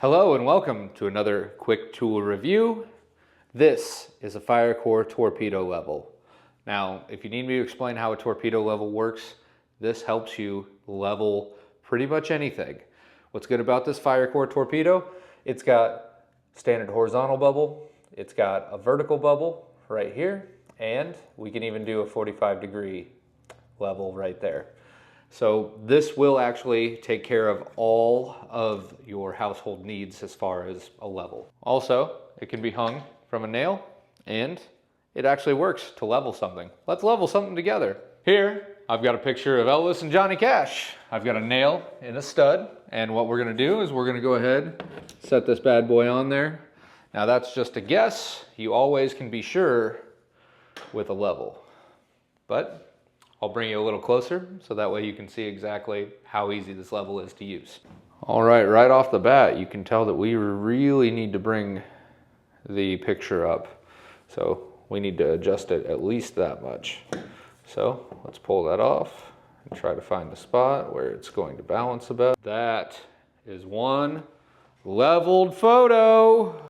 Hello and welcome to another quick tool review. This is a Firecore torpedo level. Now, if you need me to explain how a torpedo level works, this helps you level pretty much anything. What's good about this Firecore torpedo? It's got standard horizontal bubble, it's got a vertical bubble right here, and we can even do a 45-degree level right there. So this will actually take care of all of your household needs as far as a level. Also, it can be hung from a nail and it actually works to level something. Let's level something together. Here, I've got a picture of Elvis and Johnny Cash. I've got a nail and a stud, and what we're gonna do is we're gonna go ahead, set this bad boy on there. Now that's just a guess. You always can be sure with a level, but I'll bring you a little closer so that way you can see exactly how easy this level is to use. All right off the bat, you can tell that we really need to bring the picture up. So we need to adjust it at least that much. So let's pull that off and try to find the spot where it's going to balance about. That is one leveled photo.